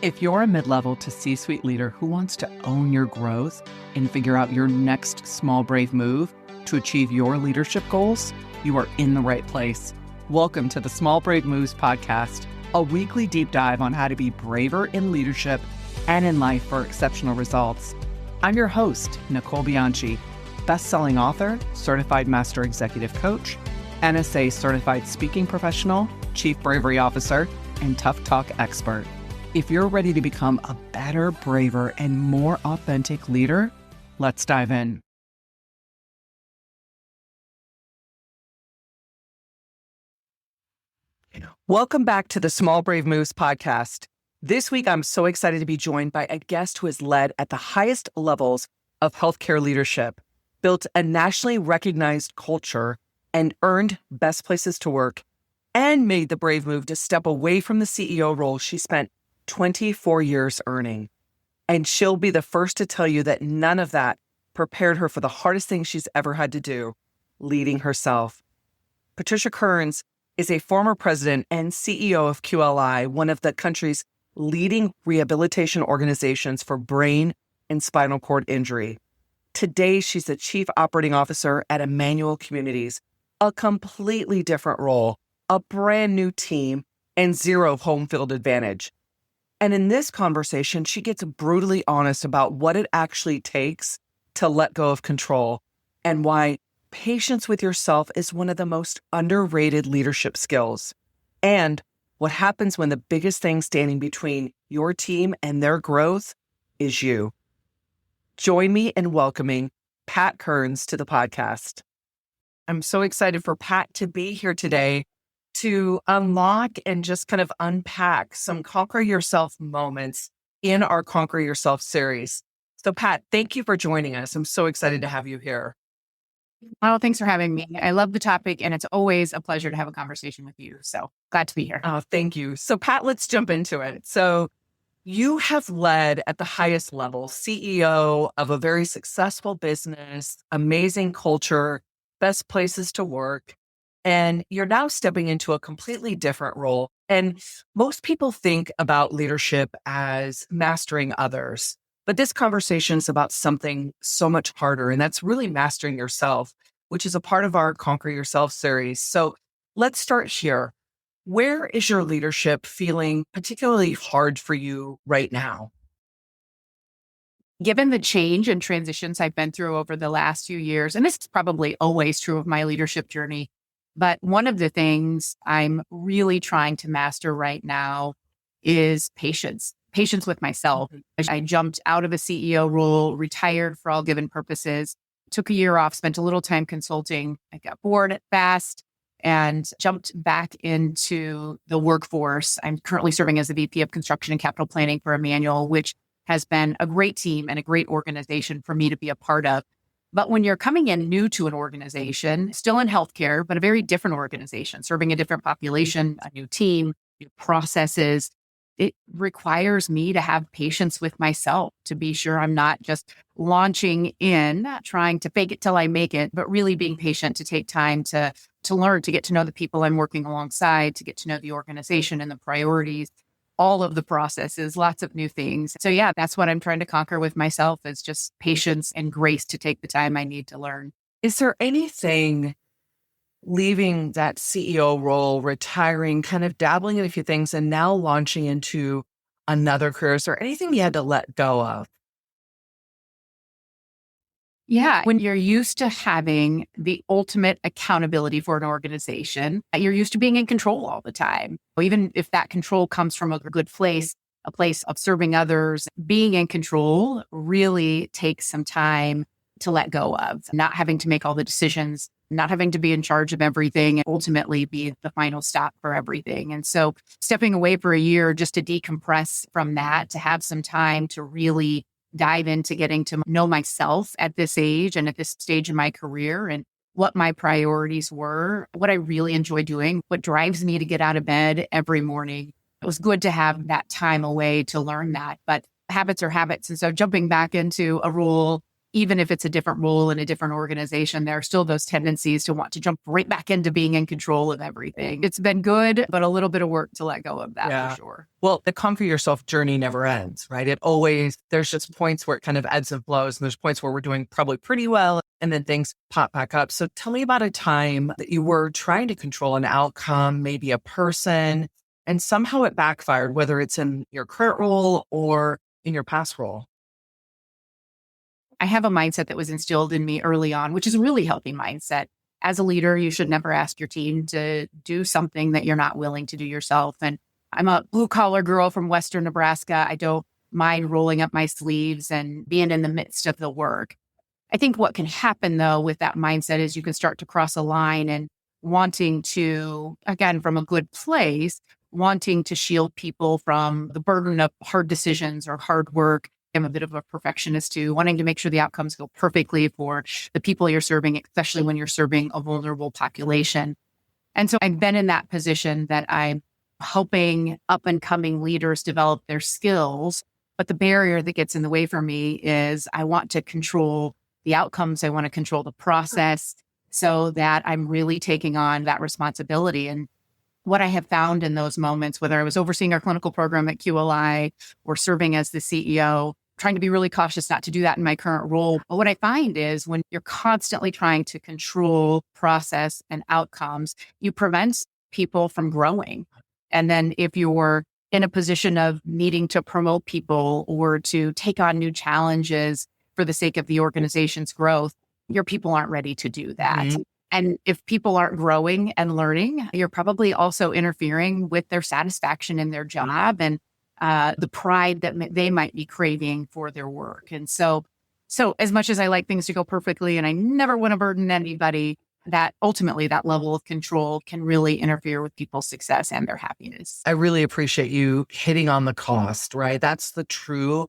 If you're a mid-level to C-suite leader who wants to own your growth and figure out your next small, brave move to achieve your leadership goals, you are in the right place. Welcome to the Small Brave Moves podcast, a weekly deep dive on how to be braver in leadership and in life for exceptional results. I'm your host, Nicole Bianchi, best-selling author, certified master executive coach, NSA certified speaking professional, chief bravery officer, and tough talk expert. If you're ready to become a better, braver, and more authentic leader, let's dive in. Welcome back to the Small Brave Moves podcast. This week, I'm so excited to be joined by a guest who has led at the highest levels of healthcare leadership, built a nationally recognized culture, and earned best places to work, and made the brave move to step away from the CEO role she spent 24 years earning. And she'll be the first to tell you that none of that prepared her for the hardest thing she's ever had to do, leading herself. Patricia Kearns is a former president and CEO of QLI, one of the country's leading rehabilitation organizations for brain and spinal cord injury. Today, she's the chief operating officer at Immanuel Communities, a completely different role, a brand new team, and zero home field advantage. And in this conversation, she gets brutally honest about what it actually takes to let go of control and why patience with yourself is one of the most underrated leadership skills, and what happens when the biggest thing standing between your team and their growth is you. Join me in welcoming Pat Kearns to the podcast. I'm so excited for Pat to be here today to unlock and just kind of unpack some Conquer Yourself moments in our Conquer Yourself series. So Pat, thank you for joining us. I'm so excited to have you here. Oh, thanks for having me. I love the topic, and it's always a pleasure to have a conversation with you. So glad to be here. Oh, thank you. So Pat, let's jump into it. So you have led at the highest level, CEO of a very successful business, amazing culture, best places to work. And you're now stepping into a completely different role. And most people think about leadership as mastering others. But this conversation is about something so much harder, and that's really mastering yourself, which is a part of our Conquer Yourself series. So let's start here. Where is your leadership feeling particularly hard for you right now? Given the change and transitions I've been through over the last few years, and this is probably always true of my leadership journey, but one of the things I'm really trying to master right now is patience with myself. I jumped out of a CEO role, retired for all given purposes, took a year off, spent a little time consulting. I got bored fast and jumped back into the workforce. I'm currently serving as the VP of Construction and Capital Planning for Immanuel, which has been a great team and a great organization for me to be a part of. But when you're coming in new to an organization, still in healthcare, but a very different organization, serving a different population, a new team, new processes, it requires me to have patience with myself to be sure I'm not just launching in, trying to fake it till I make it, but really being patient to take time to learn, to get to know the people I'm working alongside, to get to know the organization and the priorities, all of the processes, lots of new things. So yeah, that's what I'm trying to conquer with myself is just patience and grace to take the time I need to learn. Is there anything leaving that CEO role, retiring, kind of dabbling in a few things and now launching into another career? Is there anything you had to let go of? Yeah. When you're used to having the ultimate accountability for an organization, you're used to being in control all the time. Even if that control comes from a good place, a place of serving others, being in control really takes some time to let go of, not having to make all the decisions, not having to be in charge of everything, and ultimately be the final stop for everything. And so stepping away for a year just to decompress from that, to have some time to really dive into getting to know myself at this age and at this stage in my career and what my priorities were, what I really enjoy doing, what drives me to get out of bed every morning. It was good to have that time away to learn that, but habits are habits. And so jumping back into a role even if it's a different role in a different organization, there are still those tendencies to want to jump right back into being in control of everything. It's been good, but a little bit of work to let go of that for sure. Well, the comfort yourself journey never ends, right? There's just points where it kind of ebbs and flows, and there's points where we're doing probably pretty well, and then things pop back up. So tell me about a time that you were trying to control an outcome, maybe a person, and somehow it backfired, whether it's in your current role or in your past role. I have a mindset that was instilled in me early on, which is a really healthy mindset. As a leader, you should never ask your team to do something that you're not willing to do yourself. And I'm a blue collar girl from Western Nebraska. I don't mind rolling up my sleeves and being in the midst of the work. I think what can happen though with that mindset is you can start to cross a line and wanting to, again, from a good place, wanting to shield people from the burden of hard decisions or hard work. I'm a bit of a perfectionist too, wanting to make sure the outcomes go perfectly for the people you're serving, especially when you're serving a vulnerable population. And so I've been in that position that I'm helping up and coming leaders develop their skills. But the barrier that gets in the way for me is I want to control the outcomes. I want to control the process so that I'm really taking on that responsibility. And what I have found in those moments, whether I was overseeing our clinical program at QLI or serving as the CEO, trying to be really cautious not to do that in my current role. But what I find is when you're constantly trying to control process and outcomes, you prevent people from growing. And then if you're in a position of needing to promote people or to take on new challenges for the sake of the organization's growth, your people aren't ready to do that. Mm-hmm. And if people aren't growing and learning, you're probably also interfering with their satisfaction in their job and the pride that they might be craving for their work. And so as much as I like things to go perfectly and I never want to burden anybody, that ultimately that level of control can really interfere with people's success and their happiness. I really appreciate you hitting on the cost, right? That's the true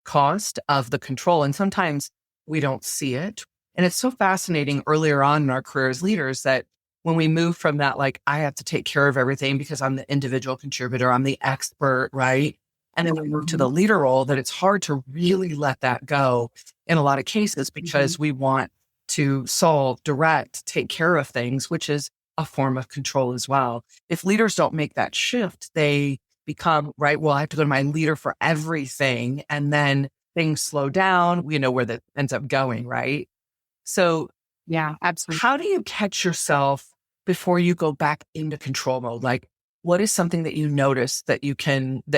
cost of the control. And sometimes we don't see it. And it's so fascinating earlier on in our career as leaders that when we move from that, like, I have to take care of everything because I'm the individual contributor, I'm the expert, right? And then we move to the leader role, that it's hard to really let that go in a lot of cases because we want to solve, direct, take care of things, which is a form of control as well. If leaders don't make that shift, they become, right, well, I have to go to my leader for everything. And then things slow down. We know where that ends up going, right? So yeah, absolutely. How do you catch yourself before you go back into control mode? Like, what is something that you notice that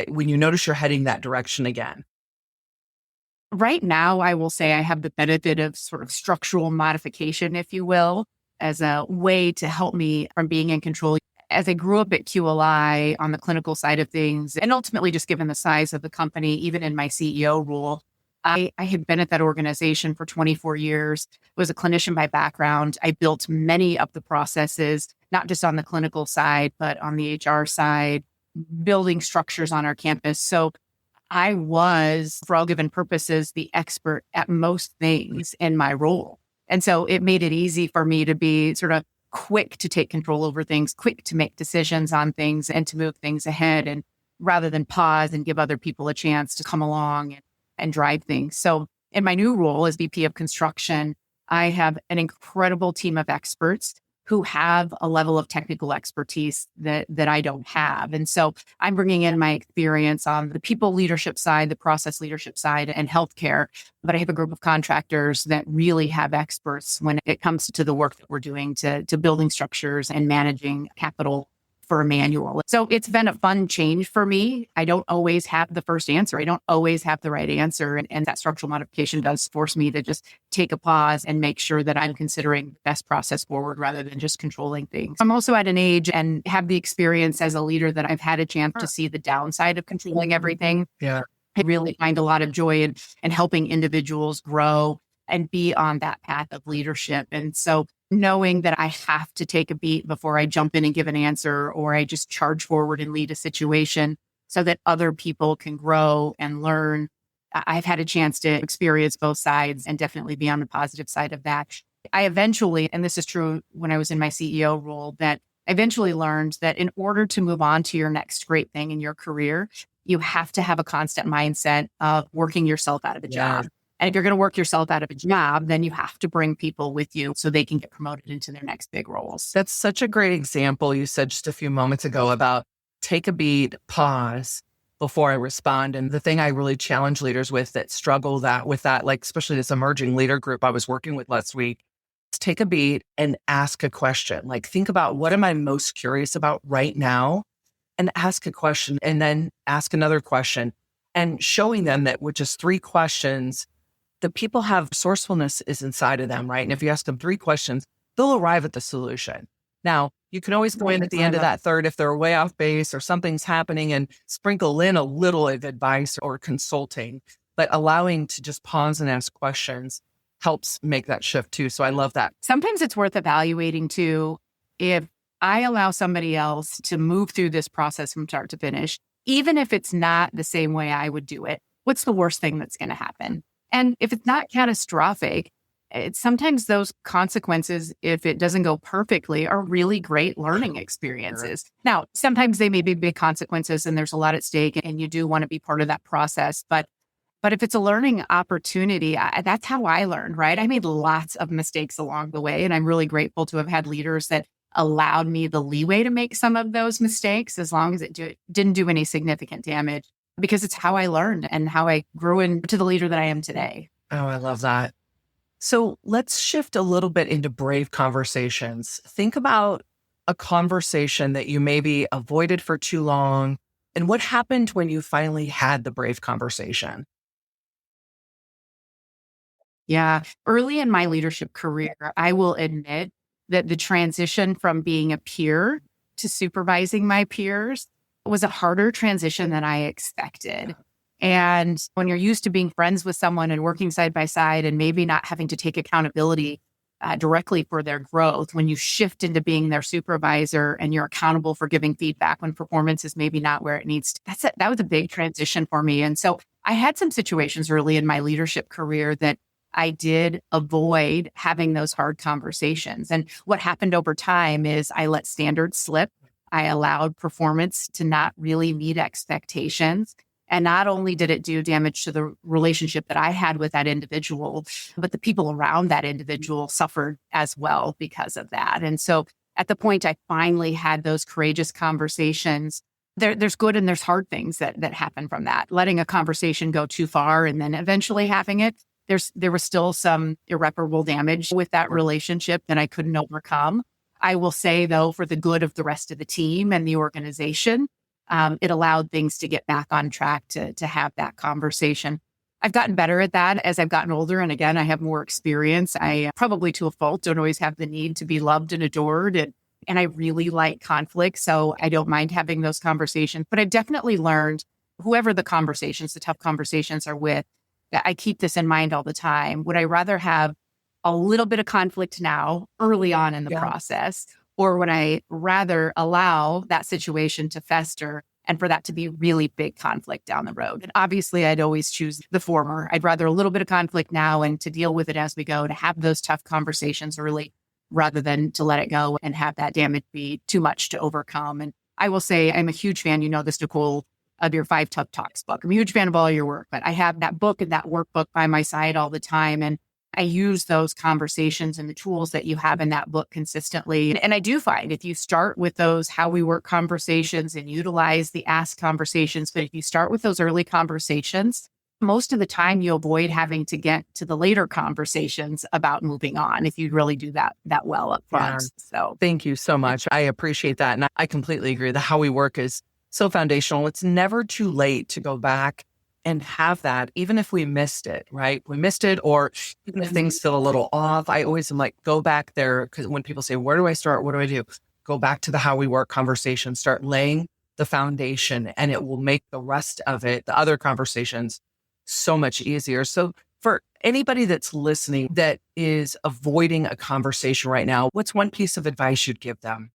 when you notice you're heading that direction again? Right now, I will say I have the benefit of sort of structural modification, if you will, as a way to help me from being in control. As I grew up at QLI on the clinical side of things, and ultimately just given the size of the company, even in my CEO role, I had been at that organization for 24 years, was a clinician by background. I built many of the processes, not just on the clinical side, but on the HR side, building structures on our campus. So I was, for all given purposes, the expert at most things in my role. And so it made it easy for me to be sort of quick to take control over things, quick to make decisions on things and to move things ahead. And rather than pause and give other people a chance to come along and drive things. So in my new role as VP of construction, I have an incredible team of experts who have a level of technical expertise that I don't have. And so I'm bringing in my experience on the people leadership side, the process leadership side, and healthcare. But I have a group of contractors that really have experts when it comes to the work that we're doing to building structures and managing capital for Immanuel. So it's been a fun change for me. I don't always have the first answer. I don't always have the right answer. And that structural modification does force me to just take a pause and make sure that I'm considering the best process forward rather than just controlling things. I'm also at an age and have the experience as a leader that I've had a chance to see the downside of controlling everything. Yeah. I really find a lot of joy in helping individuals grow and be on that path of leadership. And so knowing that I have to take a beat before I jump in and give an answer, or I just charge forward and lead a situation so that other people can grow and learn. I've had a chance to experience both sides and definitely be on the positive side of that. I eventually, and this is true when I was in my CEO role, that I eventually learned that in order to move on to your next great thing in your career, you have to have a constant mindset of working yourself out of a job. And if you're going to work yourself out of a job, then you have to bring people with you so they can get promoted into their next big roles. That's such a great example you said just a few moments ago about take a beat, pause before I respond. And the thing I really challenge leaders with that struggle with that, like especially this emerging leader group I was working with last week, is take a beat and ask a question. Like think about what am I most curious about right now, and ask a question and then ask another question, and showing them that with just three questions, the people have resourcefulness is inside of them, right? And if you ask them three questions, they'll arrive at the solution. Now, you can always go in at the end of that third if they're way off base or something's happening and sprinkle in a little of advice or consulting, but allowing to just pause and ask questions helps make that shift too. So I love that. Sometimes it's worth evaluating too, if I allow somebody else to move through this process from start to finish, even if it's not the same way I would do it, what's the worst thing that's going to happen? And if it's not catastrophic, it's sometimes those consequences, if it doesn't go perfectly, are really great learning experiences. Now, sometimes they may be big consequences and there's a lot at stake and you do want to be part of that process. But if it's a learning opportunity, that's how I learned, right? I made lots of mistakes along the way. And I'm really grateful to have had leaders that allowed me the leeway to make some of those mistakes as long as it didn't do any significant damage, because it's how I learned and how I grew into the leader that I am today. Oh, I love that. So let's shift a little bit into brave conversations. Think about a conversation that you maybe avoided for too long. And what happened when you finally had the brave conversation? Yeah. Early in my leadership career, I will admit that the transition from being a peer to supervising my peers was a harder transition than I expected. And when you're used to being friends with someone and working side by side and maybe not having to take accountability directly for their growth, when you shift into being their supervisor and you're accountable for giving feedback when performance is maybe not where it needs to, that was a big transition for me. And so I had some situations early in my leadership career that I did avoid having those hard conversations. And what happened over time is I let standards slip. I allowed performance to not really meet expectations. And not only did it do damage to the relationship that I had with that individual, but the people around that individual suffered as well because of that. And so at the point I finally had those courageous conversations, there's good and there's hard things that happen from that. Letting a conversation go too far and then eventually having it, there was still some irreparable damage with that relationship that I couldn't overcome. I will say, though, for the good of the rest of the team and the organization, it allowed things to get back on track to have that conversation. I've gotten better at that as I've gotten older. And again, I have more experience. I probably to a fault don't always have the need to be loved and adored. And I really like conflict. So I don't mind having those conversations. But I've definitely learned whoever the tough conversations are with, that I keep this in mind all the time. Would I rather have a little bit of conflict now, early on in the process, or would I rather allow that situation to fester and for that to be really big conflict down the road? And obviously, I'd always choose the former. I'd rather a little bit of conflict now and to deal with it as we go, to have those tough conversations early, rather than to let it go and have that damage be too much to overcome. And I will say, I'm a huge fan, you know this, Nicole, of your 5 Tough Talks book. I'm a huge fan of all your work, but I have that book and that workbook by my side all the time. And I use those conversations and the tools that you have in that book consistently. And I do find if you start with those how we work conversations and utilize the ask conversations, but if you start with those early conversations, most of the time you avoid having to get to the later conversations about moving on if you really do that well up front. Yeah. So thank you so much. I appreciate that. And I completely agree. The how we work is so foundational. It's never too late to go back and have that, even if we missed it, right? We missed it, or even if things feel a little off. I always am like, go back there. Because when people say, where do I start? What do I do? Go back to the how we work conversation, start laying the foundation, and it will make the rest of it, the other conversations, so much easier. So for anybody that's listening that is avoiding a conversation right now, what's one piece of advice you'd give them?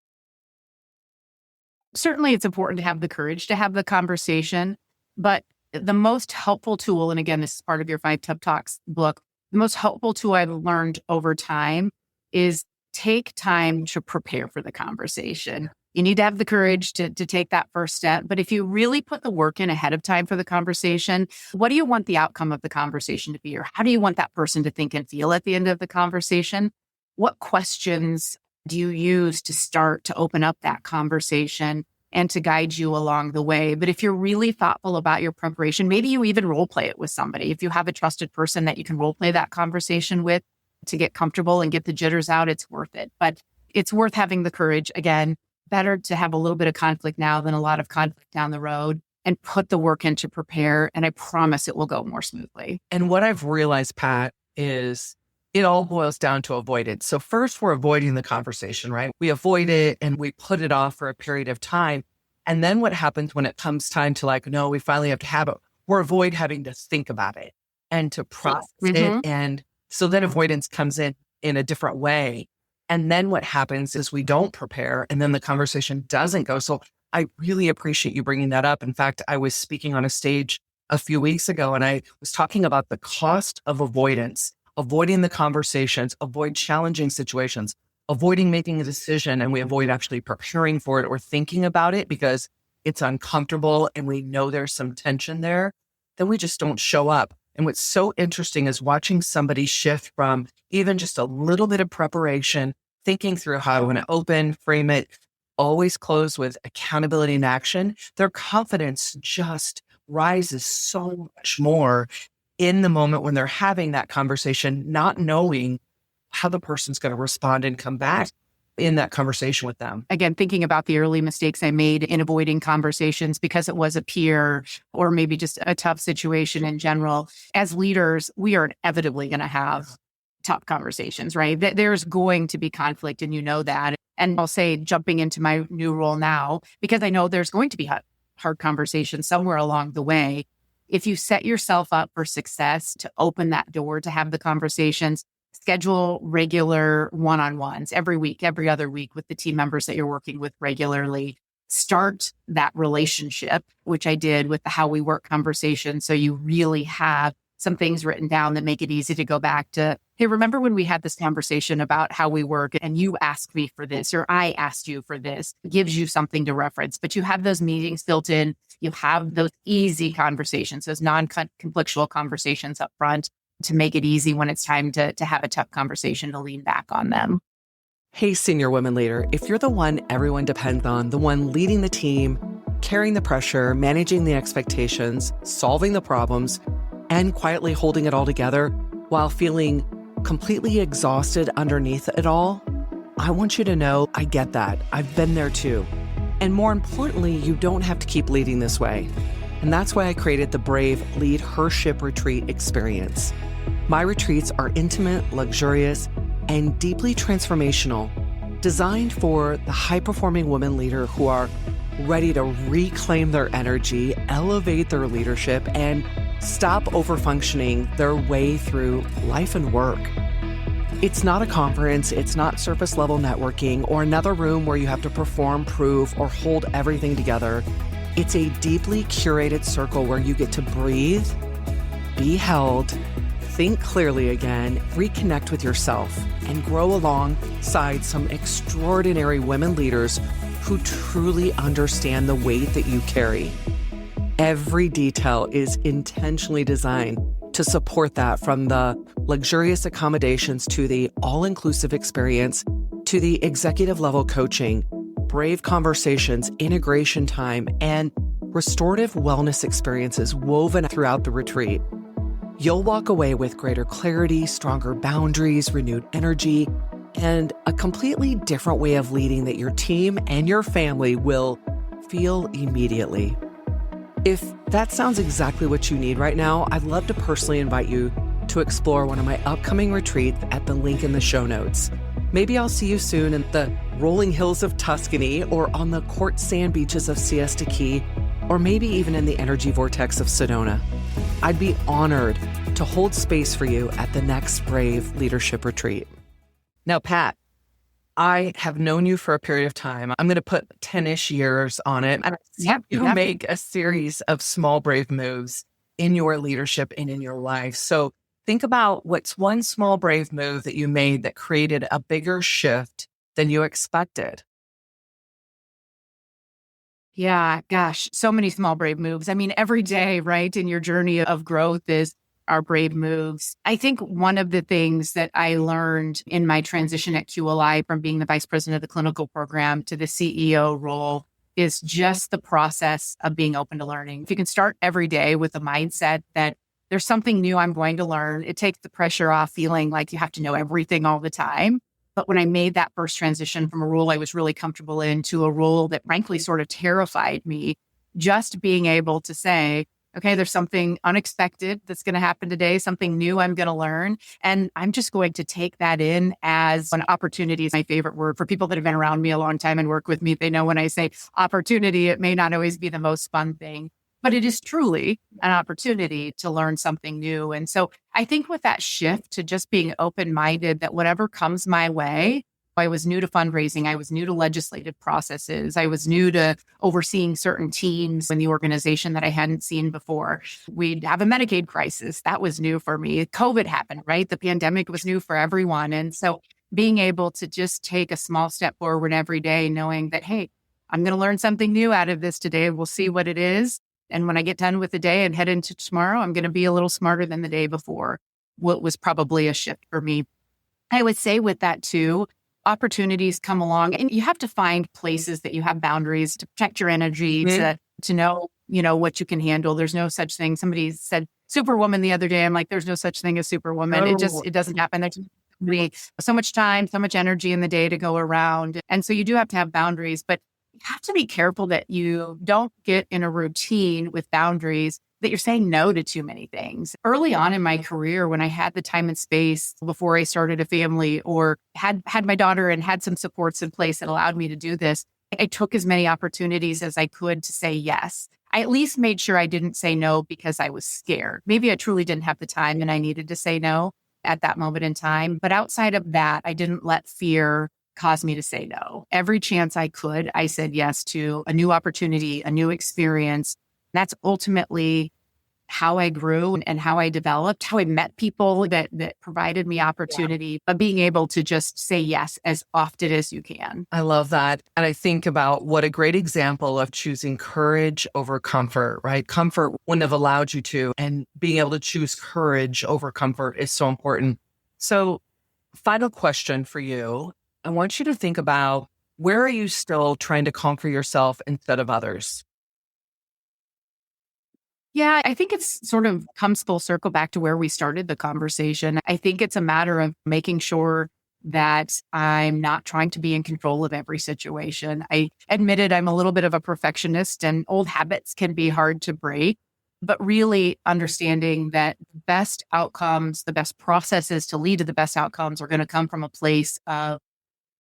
certainly it's important to have the courage to have the conversation, but the most helpful tool, and again, this is part of your 5 Tough Talks book, the most helpful tool I've learned over time is take time to prepare for the conversation. You need to have the courage to take that first step. But if you really put the work in ahead of time for the conversation, what do you want the outcome of the conversation to be? Or how do you want that person to think and feel at the end of the conversation? What questions do you use to start to open up that conversation and to guide you along the way? But if you're really thoughtful about your preparation, maybe you even role play it with somebody. If you have a trusted person that you can role play that conversation with to get comfortable and get the jitters out, it's worth it. But it's worth having the courage. Again, better to have a little bit of conflict now than a lot of conflict down the road, and put the work in to prepare. And I promise it will go more smoothly. And what I've realized, Pat, is it all boils down to avoidance. So first, we're avoiding the conversation, right? We avoid it and we put it off for a period of time. And then what happens when it comes time to no, we finally have to have it, we're avoid having to think about it and to process it. And so then avoidance comes in a different way. And then what happens is we don't prepare, and then the conversation doesn't go. So I really appreciate you bringing that up. In fact, I was speaking on a stage a few weeks ago, and I was talking about the cost of avoidance, avoiding the conversations, avoid challenging situations, avoiding making a decision, and we avoid actually preparing for it or thinking about it because it's uncomfortable and we know there's some tension there. Then we just don't show up. And what's so interesting is watching somebody shift from even just a little bit of preparation, thinking through how I want to open, frame it, always close with accountability and action. Their confidence just rises so much more in the moment when they're having that conversation, not knowing how the person's going to respond and come back in that conversation with them. Again, thinking about the early mistakes I made in avoiding conversations because it was a peer or maybe just a tough situation in general. As leaders, we are inevitably going to have tough conversations, right? There's going to be conflict, and you know that. And I'll say, jumping into my new role now, because I know there's going to be hard conversations somewhere along the way. If you set yourself up for success to open that door to have the conversations, schedule regular one-on-ones every week, every other week with the team members that you're working with regularly. Start that relationship, which I did with the How We Work conversation. So you really have some things written down that make it easy to go back to, hey, remember when we had this conversation about how we work and you asked me for this, or I asked you for this. It gives you something to reference. But you have those meetings built in. You have those easy conversations, those non-conflictual conversations up front, to make it easy when it's time to have a tough conversation, to lean back on them. Hey, senior women leader, if you're the one everyone depends on, the one leading the team, carrying the pressure, managing the expectations, solving the problems, and quietly holding it all together while feeling completely exhausted underneath it all, I want you to know I get that. I've been there too. And more importantly, you don't have to keep leading this way. And that's why I created the Brave Lead Her Ship Retreat experience. My retreats are intimate, luxurious, and deeply transformational, designed for the high-performing women leader who are ready to reclaim their energy, elevate their leadership, and stop overfunctioning their way through life and work. It's not a conference, it's not surface-level networking or another room where you have to perform, prove, or hold everything together. It's a deeply curated circle where you get to breathe, be held, think clearly again, reconnect with yourself, and grow alongside some extraordinary women leaders who truly understand the weight that you carry. Every detail is intentionally designed to support that, from the luxurious accommodations to the all-inclusive experience to the executive level coaching, brave conversations, integration time, and restorative wellness experiences woven throughout the retreat. You'll walk away with greater clarity, stronger boundaries, renewed energy, and a completely different way of leading that your team and your family will feel immediately. If that sounds exactly what you need right now, I'd love to personally invite you to explore one of my upcoming retreats at the link in the show notes. Maybe I'll see you soon in the rolling hills of Tuscany, or on the quartz sand beaches of Siesta Key, or maybe even in the energy vortex of Sedona. I'd be honored to hold space for you at the next Brave Leadership Retreat. Now, Pat, I have known you for a period of time. I'm going to put 10-ish years on it. And you make a series of small, brave moves in your leadership and in your life. So think about what's one small, brave move that you made that created a bigger shift than you expected. Yeah, gosh, so many small, brave moves. I mean, every day, right, in your journey of growth is our brave moves. I think one of the things that I learned in my transition at QLI from being the vice president of the clinical program to the CEO role is just the process of being open to learning. If you can start every day with a mindset that there's something new I'm going to learn, it takes the pressure off feeling like you have to know everything all the time. But when I made that first transition from a role I was really comfortable in to a role that frankly sort of terrified me, just being able to say, okay, there's something unexpected that's going to happen today, something new I'm going to learn. And I'm just going to take that in as an opportunity is my favorite word. For people that have been around me a long time and work with me, they know when I say opportunity, it may not always be the most fun thing, but it is truly an opportunity to learn something new. And so I think with that shift to just being open-minded that whatever comes my way, I was new to fundraising. I was new to legislative processes. I was new to overseeing certain teams in the organization that I hadn't seen before. We'd have a Medicaid crisis. That was new for me. COVID happened, right? The pandemic was new for everyone. And so being able to just take a small step forward every day, knowing that, hey, I'm going to learn something new out of this today. We'll see what it is. And when I get done with the day and head into tomorrow, I'm going to be a little smarter than the day before. What was probably a shift for me. I would say with that too, opportunities come along and you have to find places that you have boundaries to protect your energy, to know, what you can handle. There's no such thing. Somebody said superwoman the other day. I'm like, there's no such thing as superwoman. It doesn't happen. There's so much time, so much energy in the day to go around. And so you do have to have boundaries, but you have to be careful that you don't get in a routine with boundaries that you're saying no to too many things. Early on in my career, when I had the time and space before I started a family or had my daughter and had some supports in place that allowed me to do this, I took as many opportunities as I could to say yes. I at least made sure I didn't say no because I was scared. Maybe I truly didn't have the time and I needed to say no at that moment in time. But outside of that, I didn't let fear cause me to say no. Every chance I could, I said yes to a new opportunity, a new experience. That's ultimately how I grew and how I developed, how I met people that provided me opportunity, but being able to just say yes as often as you can. I love that. And I think about what a great example of choosing courage over comfort, right? Comfort wouldn't have allowed you to, and being able to choose courage over comfort is so important. So, final question for you. I want you to think about, where are you still trying to conquer yourself instead of others? Yeah, I think it's sort of comes full circle back to where we started the conversation. I think it's a matter of making sure that I'm not trying to be in control of every situation. I admitted I'm a little bit of a perfectionist and old habits can be hard to break, but really understanding that best outcomes, the best processes to lead to the best outcomes are going to come from a place of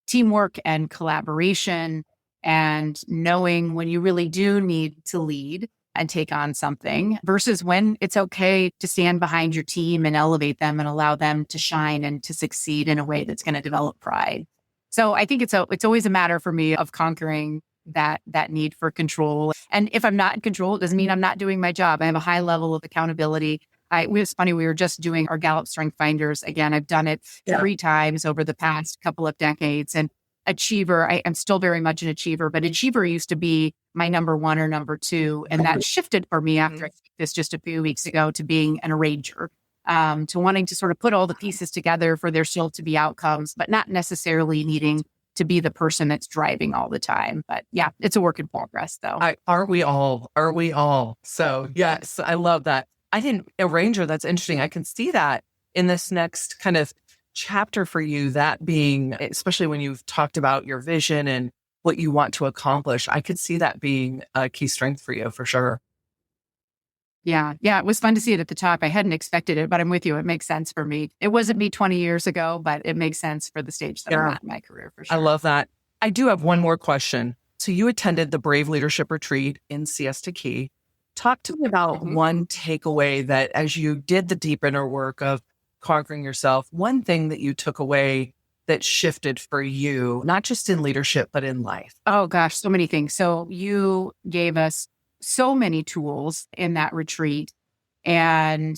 teamwork and collaboration and knowing when you really do need to lead and take on something versus when it's okay to stand behind your team and elevate them and allow them to shine and to succeed in a way that's going to develop pride. So I think it's always a matter for me of conquering that need for control. And if I'm not in control, it doesn't mean I'm not doing my job. I have a high level of accountability. It was funny. We were just doing our Gallup Strength Finders. Again, I've done it 3 times over the past couple of decades. And achiever, I'm still very much an achiever, but achiever used to be my number one or number two. And that shifted for me after I did this just a few weeks ago to being an arranger, to wanting to sort of put all the pieces together for there still to be outcomes, but not necessarily needing to be the person that's driving all the time. But yeah, it's a work in progress though. Aren't we all? Are we all? So yes, I love that. I didn't arranger. That's interesting. I can see that in this next kind of chapter for you, that being, especially when you've talked about your vision and what you want to accomplish, I could see that being a key strength for you for sure. Yeah. It was fun to see it at the top. I hadn't expected it, but I'm with you. It makes sense for me. It wasn't me 20 years ago, but it makes sense for the stage that I'm at in my career for sure. I love that. I do have one more question. So you attended the Brave Leadership Retreat in Siesta Key. Talk to me about one takeaway that as you did the deep inner work of conquering yourself, one thing that you took away that shifted for you, not just in leadership, but in life. Oh gosh, so many things. So you gave us so many tools in that retreat and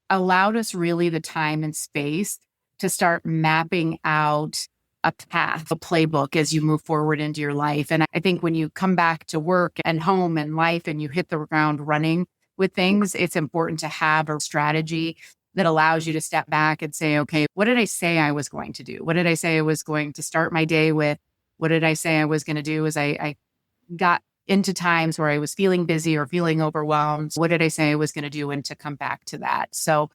allowed us really the time and space to start mapping out a path, a playbook as you move forward into your life. And I think when you come back to work and home and life and you hit the ground running with things, it's important to have a strategy that allows you to step back and say, okay, what did I say I was going to do? What did I say I was going to start my day with? What did I say I was going to do as I got into times where I was feeling busy or feeling overwhelmed? What did I say I was going to do? And to come back to that. So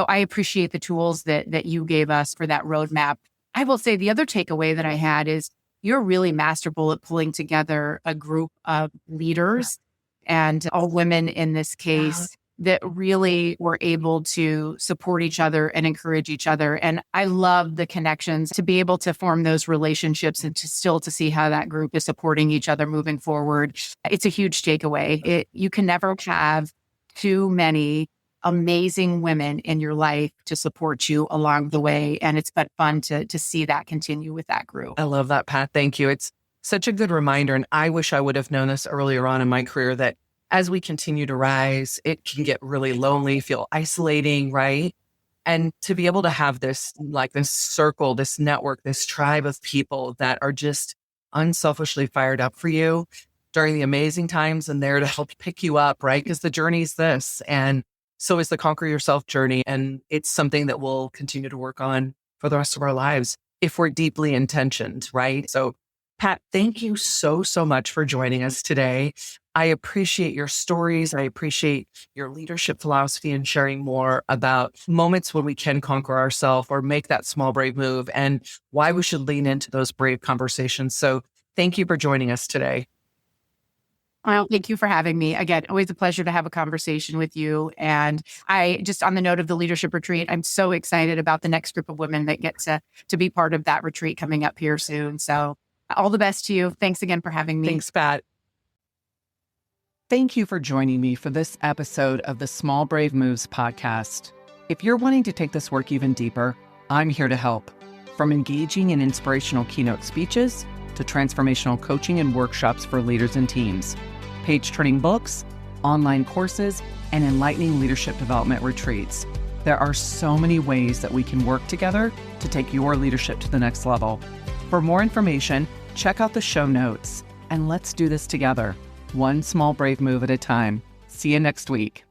I appreciate the tools that you gave us for that roadmap. I will say the other takeaway that I had is you're really masterful at pulling together a group of leaders and all women in this case that really were able to support each other and encourage each other. And I love the connections to be able to form those relationships and to see how that group is supporting each other moving forward. It's a huge takeaway. You can never have too many amazing women in your life to support you along the way. And it's been fun to see that continue with that group. I love that, Pat. Thank you. It's such a good reminder. And I wish I would have known this earlier on in my career that as we continue to rise, it can get really lonely, feel isolating, right? And to be able to have this circle, this network, this tribe of people that are just unselfishly fired up for you during the amazing times and there to help pick you up, right? Because the journey is this. And so is the Conquer Yourself journey. And it's something that we'll continue to work on for the rest of our lives if we're deeply intentioned, right? So Pat, thank you so much for joining us today. I appreciate your stories. I appreciate your leadership philosophy and sharing more about moments when we can conquer ourselves or make that small, brave move and why we should lean into those brave conversations. So thank you for joining us today. Well, thank you for having me. Again, always a pleasure to have a conversation with you. And I just, on the note of the leadership retreat, I'm so excited about the next group of women that get to be part of that retreat coming up here soon. So all the best to you. Thanks again for having me. Thanks, Pat. Thank you for joining me for this episode of the Small Brave Moves podcast. If you're wanting to take this work even deeper, I'm here to help. From engaging in inspirational keynote speeches to transformational coaching and workshops for leaders and teams, page-turning books, online courses, and enlightening leadership development retreats. There are so many ways that we can work together to take your leadership to the next level. For more information, check out the show notes, and let's do this together, one small brave move at a time. See you next week.